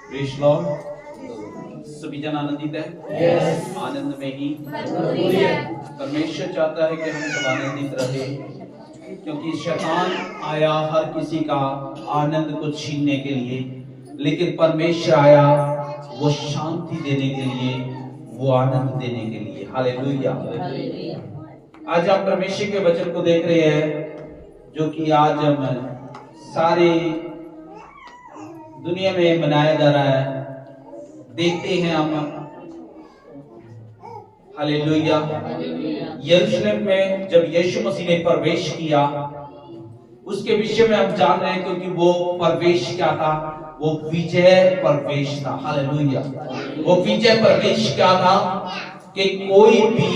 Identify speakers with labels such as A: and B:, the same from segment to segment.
A: Praise Lord. सभी जन आनंदित है?
B: Yes.
A: आनंद में ही परमेश्वर चाहता है कि हम सब आनंदित रहे, क्योंकि शैतान आया हर किसी का आनंद को छीनने के लिए, लेकिन परमेश्वर आया वो शांति देने के लिए, वो आनंद देने के लिए। हालेलुया। आज आप परमेश्वर के वचन को देख रहे हैं, जो कि आज हम सारे दुनिया में मनाया जा रहा है। देखते हैं हम, हालेलुया, यरूशलेम में जब यीशु मसीह ने प्रवेश किया, उसके विषय में हम जान रहे हैं, क्योंकि वो प्रवेश क्या था? वो विजय प्रवेश था। हालेलुया। वो विजय प्रवेश क्या था? कि कोई भी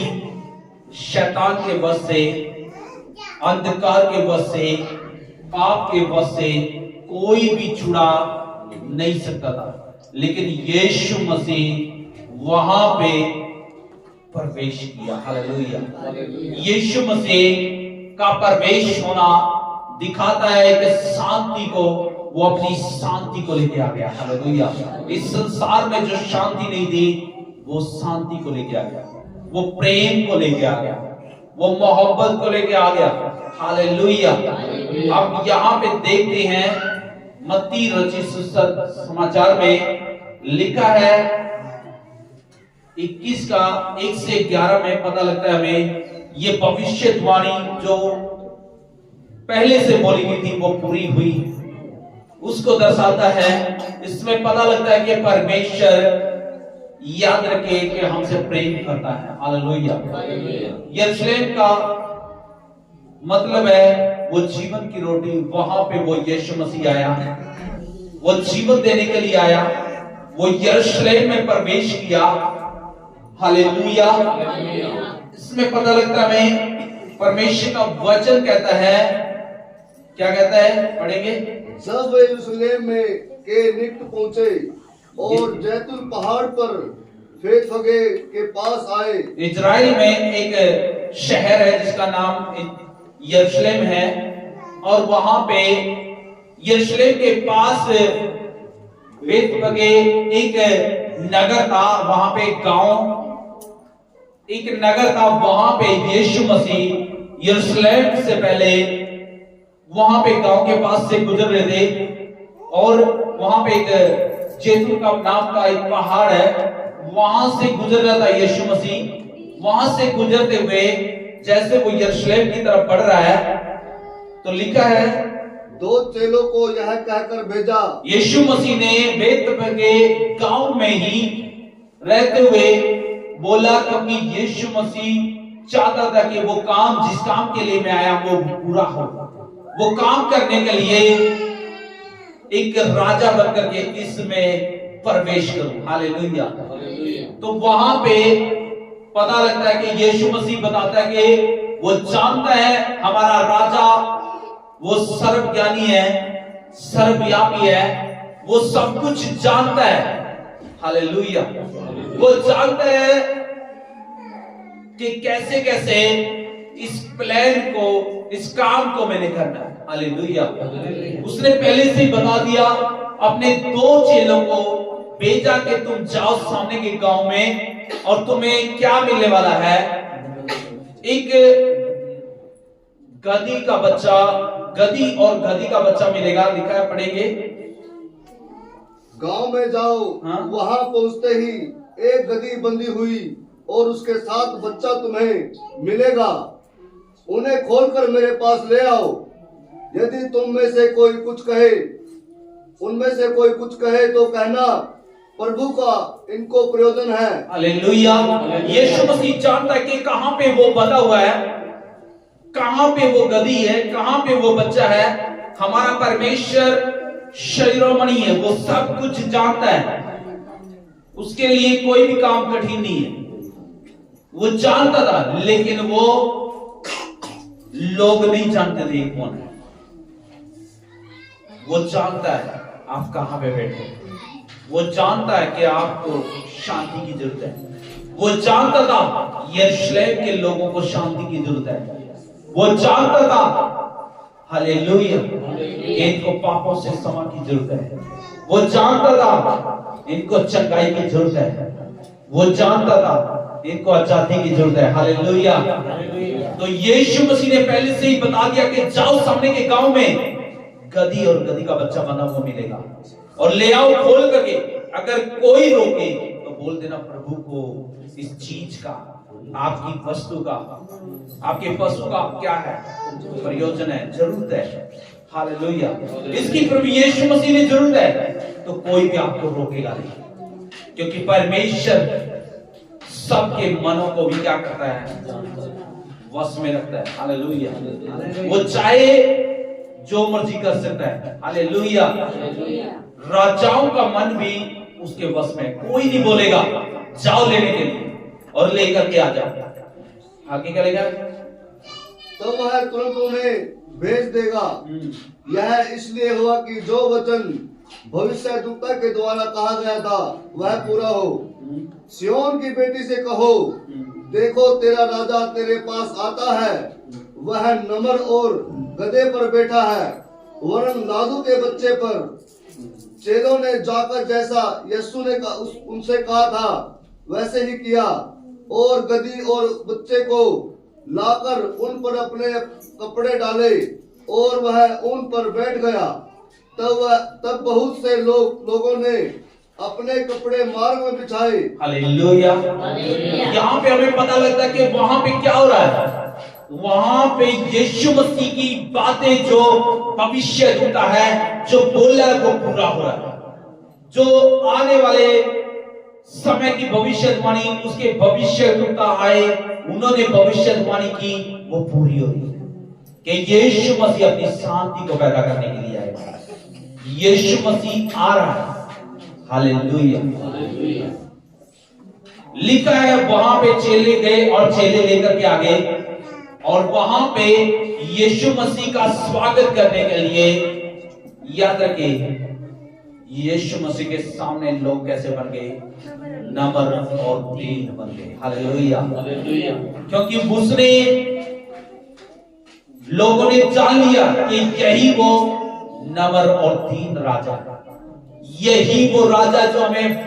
A: शैतान के वश से, अंधकार के वश से, पाप के वश से कोई भी छुड़ा नहीं सकता था, लेकिन यीशु मसीह वहां पे प्रवेश किया। हालेलुया। यीशु मसीह का प्रवेश होना दिखाता है कि शांति को, वो अपनी शांति को लेके आ गया। हालेलुया। इस संसार में जो शांति नहीं थी, वो शांति को लेके आ गया, वो प्रेम को लेके आ गया, वो मोहब्बत को लेके आ गया। हालेलुया। अब यहाँ पे देखते हैं, मत्ती रचित समाचार में लिखा है 21 का 1 से 11 में पता लगता है हमें, ये भविष्यवाणी जो पहले से बोली गई थी वो पूरी हुई, उसको दर्शाता है। इसमें पता लगता है कि परमेश्वर, याद रखे, कि हमसे प्रेम करता है। हालेलुया। यरूशलेम का मतलब है वो जीवन की रोटी। वहां पे वो यीशु मसीह आया, वो जीवन देने के लिए आया, वो यरूशलेम में प्रवेश किया। हालेलुया। इसमें पता लगता है परमेश्वर का वचन कहता है, क्या कहता है? पढ़ेंगे।
B: जब वे यरूशलेम में के निकट पहुंचे और जैतून पहाड़ पर बेतफगे के पास आए।
A: इजराइल में एक शहर है जिसका नाम यरूशलेम है, और वहां पे यरूशलेम के पास बेतफगे एक नगर था, वहां पे गांव, एक नगर था। वहां पे यीशु मसीह यरूशलेम से पहले वहां पे गांव के पास से गुजर रहे थे, और वहां पे एक जैतून का नाम का एक पहाड़ है, वहां से गुजर रहा था यीशु मसीह। वहां से गुजरते हुए जैसे वो यरूशलेम की तरफ बढ़ रहा है, तो लिखा है,
B: 2 चेलों को यह कहकर भेजा।
A: यीशु मसीह ने बेतफगे गांव में ही रहते हुए बोला, क्योंकि यीशु मसीह चाहता था कि वो काम, जिस काम के लिए मैं आया, वो पूरा हो। वो काम करने के लिए एक राजा बनकर के इसमें प्रवेश करूं। हालेलुया। तो वहां पे पता लगता है कि यीशु मसीह बताता है कि वो जानता है हमारा राजा, वो सर्वज्ञानी है, सर्वव्यापी है, वो सब कुछ जानता है। हालेलुया। वो जानता है कि कैसे कैसे इस प्लान को, इस काम को मैंने करना है। हालेलुया। उसने पहले से ही बता दिया, अपने 2 चेलों को भेजा कि तुम जाओ सामने के गांव में, और तुम्हें क्या मिलने वाला है? एक गधी का बच्चा, गधी और गधी का बच्चा मिलेगा। लिखा है, पढ़ेंगे।
B: गांव में जाओ।
A: हाँ?
B: वहां पहुंचते ही एक गधी बंधी हुई और उसके साथ बच्चा तुम्हें मिलेगा। उन्हें खोलकर मेरे पास ले आओ। यदि तुम में से कोई कुछ कहे, उनमें से कोई कुछ कहे, तो कहना, प्रभु का इनको प्रयोजन है।
A: हालेलुया। यीशु मसीह जानता है कि कहां पे वो बंधा हुआ है, कहां पे वो गधी है, कहां पे वो बच्चा है। हमारा परमेश्वर शिरोमणि है, वो सब कुछ जानता है। उसके लिए कोई भी काम कठिन नहीं है, वो जानता था। लेकिन वो लोग नहीं जानते थे कौन है। वो जानता है आप कहां पे बैठे, वो जानता है कि आपको शांति की जरूरत है। वो जानता था यरूशलेम के लोगों को शांति की जरूरत है। वो जानता था, हालेलुया, कि इनको पापों से क्षमा की जरूरत है। वो जानता था इनको चंगाई की जरूरत है, वो जानता था इनको आजादी की जरूरत है। हालेलुया। तो यीशु मसीह ने पहले से ही बता दिया कि जाओ सामने के गांव में गधी और गधी का बच्चा बना हुआ मिलेगा और ले आओ खोल करके। अगर कोई रोके तो बोल देना प्रभु को इस चीज का, आपकी वस्तु का, आपके पशु का क्या है, प्रयोजन है, जरूरत है। हालेलुया। इसकी प्रभु यीशु मसीह ने जरूरत है तो कोई भी आपको रोकेगा नहीं, क्योंकि परमेश्वर सबके मनों को भी क्या करता है, वश में रखता है। हालेलुया। वो चाहे जो मर्जी कर सकता है। हालेलुया। राजाओं का मन भी उसके वश में, कोई नहीं बोलेगा जाओ लेने के लिए और लेकर के आ जाओ। आगे क्या लेगा?
B: तो वह तुरंत उन्हें भेज देगा। यह इसलिए हुआ कि जो वचन भविष्यद्वक्ता के द्वारा कहा गया था वह पूरा हो। सिय्योन की बेटी से कहो, देखो तेरा राजा तेरे पास आता है, वह नम्र और गधे पर बैठा है, वरन नादू के बच्चे पर। चेलों ने जाकर जैसा यीशु ने उनसे कहा था वैसे ही किया और गधी और बच्चे को लाकर उन पर अपने कपड़े डाले और वह उन पर बैठ गया। तब बहुत से लोगों ने अपने कपड़े मार्ग में बिछाए।
A: हालेलुया। यहाँ पे हमें पता लगता है कि वहां पे क्या हो रहा है, वहां पे यीशु मसीह की बातें जो भविष्य होता है, जो बोला है वो पूरा हो रहा है। जो आने वाले समय की भविष्यवाणी, उसके भविष्यद्वक्ता आए, उन्होंने भविष्यवाणी की, वो पूरी हो रही है कि यीशु मसीह अपनी शांति को पैदा करने के लिए आएगा। यीशु मसीह आ रहा है। हालेलुया। लिखा है वहां पे चेले गए और चेले लेकर के आ गए और वहां पे यीशु मसीह का स्वागत करने के लिए, याद रखिए यीशु मसीह के सामने लोग कैसे बन गए, नम्र और दीन बन गए। हालेलुया। क्योंकि उसने, लोगों ने जान लिया कि यही वो नम्र और दीन राजा, यही वो राजा जो हमें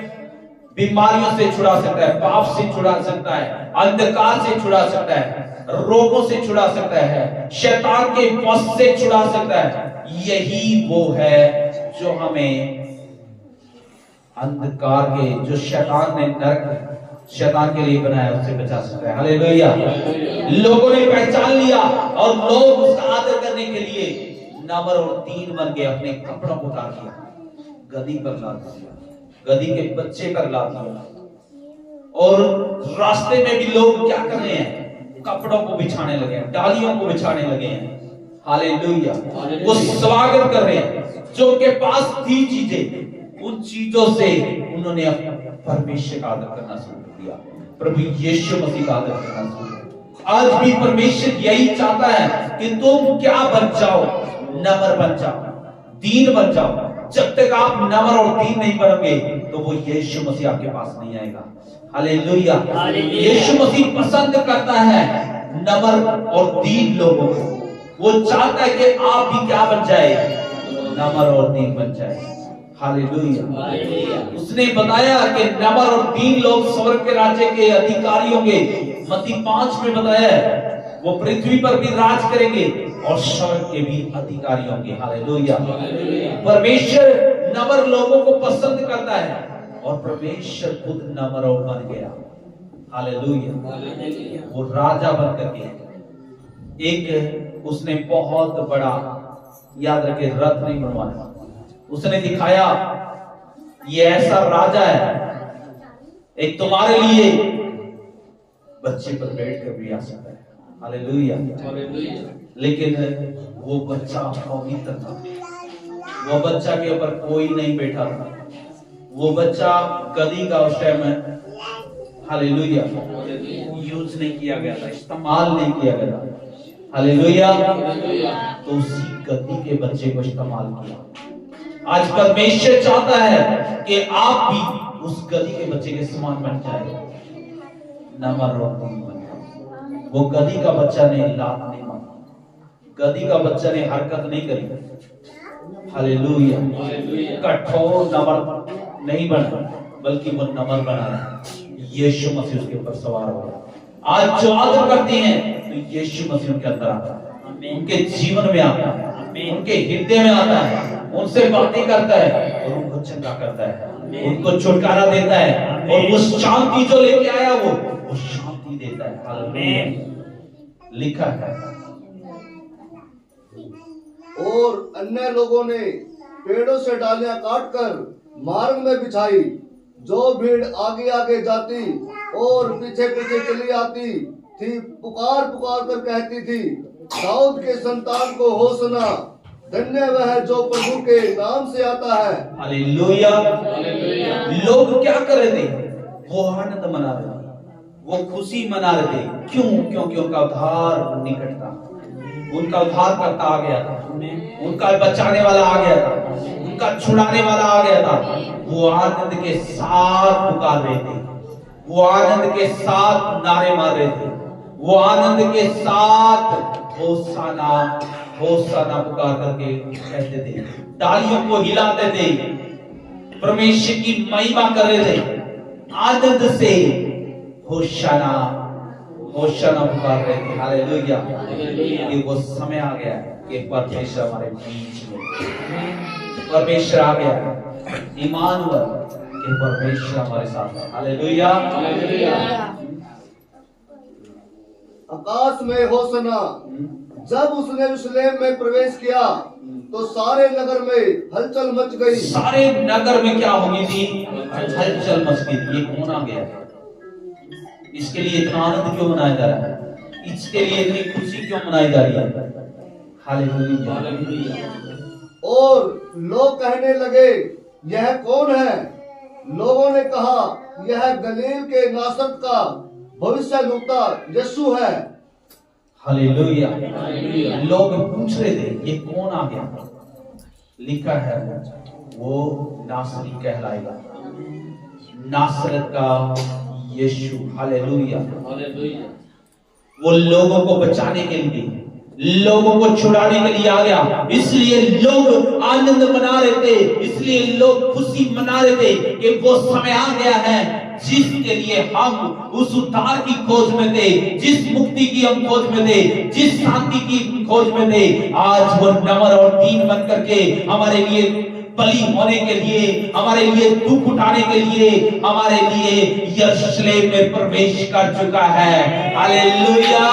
A: बीमारियों से छुड़ा सकता है, पाप से छुड़ा सकता है, अंधकार से छुड़ा सकता है, रोगों से छुड़ा सकता है, शैतान के वश से छुड़ा सकता है। यही वो है जो हमें अंधकार के, जो शैतान ने नरक शैतान के लिए बनाया, उससे बचा सकता है। हालेलुया। लोगों ने पहचान लिया और लोग उसका आदर करने के लिए नम्र और दीन बन के अपने कपड़ों को उतार दिया, गधी पर लाद दिया, गधी के बच्चे पर लाद दिया। और रास्ते में भी लोग क्या कर रहे हैं, कपड़ों को बिछाने लगे हैं, डालियों को बिछाने लगे हैं। हालेलुया। वो स्वागत कर रहे हैं, जो उनके पास थी चीजें, उन चीजों से उन्होंने अपने परमेश्वर का आदर करना शुरू कर दिया, प्रभु यीशु मसीह का आदर करना शुरू किया। आज भी परमेश्वर यही चाहता है कि तुम क्या बन जाओ, नम्र बन जाओ, दीन बन जाओ। जब तक आप नम्र और दीन नहीं बनोगे तो वो यीशु मसीह आपके पास नहीं आएगा। हालेलुया। यीशु मसीह पसंद करता है नम्र और दीन लोगों को। वो चाहता है कि आप भी क्या बन जाए, नम्र और दीन बन जाए। हालेलुया। उसने बताया कि नम्र और दीन लोग स्वर्ग के राज्य के अधिकारी होंगे। मत्ती 5 में बताया है वो पृथ्वी पर भी राज करेंगे और स्वर्ग के भी अधिकारी होंगे। हालेलुया। परमेश्वर नम्र लोगों को पसंद करता है और परमेश्वर खुद नम्र और बन गया। हालेलुया। वो राजा बन करके एक, उसने बहुत बड़ा, याद रखे, रथ नहीं बनवाया, उसने दिखाया ये ऐसा राजा है, एक तुम्हारे लिए बच्चे पर बैठ कर भी आ सकता है। हालेलुया। लेकिन वो बच्चा पवित्र था, वो बच्चा के ऊपर कोई नहीं बैठा था, वो बच्चा गधी का उस टाइम, हालेलुया, यूज नहीं किया गया था, इस्तेमाल नहीं किया गया था। हालेलुया। तो उसी गधी के बच्चे को इस्तेमाल किया। आज परमेश्वर चाहता है कि आप भी उस गधी के बच्चे के समान बन जाए, नम्र और दीन बन जाए। वो गधी का बच्चा ने लात नहीं मारा, गधी का बच्चा ने हरकत नहीं करी। हालेलुया। कठोर नम्र नहीं बना, बल्कि वो नम्र बना रहा। यीशु मसीह उसके ऊपर सवार हो गया। आज जो आदर करते हैं तो यीशु मसीह उनके अंदर आता है, उनके जीवन में आता है, उनके हृदय में आता है, उनसे बातें करता है और उनको चंगा करता है, उनको छुटकारा देता है और वो शांति जो लेके आया वो शांति देता है। हालेलुया। लिखा है।
B: और अन्य लोगों ने पेड़ों से डालियां काटकर मार्ग में बिछाई। जो भीड़ आगे आगे जाती और पीछे पीछे चली आती थी, पुकार पुकार कर कहती थी, दाऊद के संतान को होसना, धन्य वह है जो प्रभु के नाम से आता है।
A: हालेलुया। लोग क्या कर रहे थे? वो आनंद मना रहे थे, वो खुशी मना रहे थे। क्यों? क्योंकि उनका उद्धार निकट था, उनका उद्धार करता आ गया था, उनका बचाने वाला आ गया था, उनका छुड़ाने वाला आ गया था। वो आनंद के साथ पुकार रहे थे, वो आनंद के साथ नारे मार रहे थे, वो आनंद के साथ होसाना होसाना पुकार करके कहते थे, तालियों को हिलाते थे, परमेश्वर की महिमा कर रहे थे, आनंद से होशाना होशाना पुकार रहे थे। हालेलुया। कि वो समय आ गया कि परमेश्वर हमारे बीच में, परमेश्वर आ गया, इमानुएल, कि परमेश्वर हमारे साथ है। हालेलुया।
B: आकाश में होसना। जब उसने यरूशलेम में प्रवेश किया तो सारे नगर में हलचल मच गई।
A: सारे नगर में क्या हो गई थी? हलचल मच गई थी। ये कौन आ गया? इसके लिए इतना आनंद क्यों मनाया जा रहा है? इसके लिए इतनी खुशी क्यों मनाई जा रही है? हालेलुया।
B: और लोग कहने लगे, यह कौन है? लोगों ने कहा, यह गलील के नासरत का भविष्यद्वक्ता यीशु है।
A: हालेलुया। लोग पूछ रहे थे, ये कौन आ गया? लिखा है वो नासरी कहलाएगा, नासरत का यीशु। हालेलुया। वो लोगों को बचाने के लिए, लोगों को छुड़ाने के लिए आ गया। इसलिए लोग आनंद मना रहे थे, इसलिए लोग खुशी मना रहे थे कि वो समय आ गया है जिसके लिए हम उस उद्धार की खोज में थे, जिस मुक्ति की हम खोज में थे, जिस शांति की खोज में थे। आज वो नम्र और दीन बन करके हमारे लिए बलि होने के लिए, हमारे लिए दुख उठाने के लिए, हमारे लिए यरूशलेम में प्रवेश कर चुका है। हालेलुया।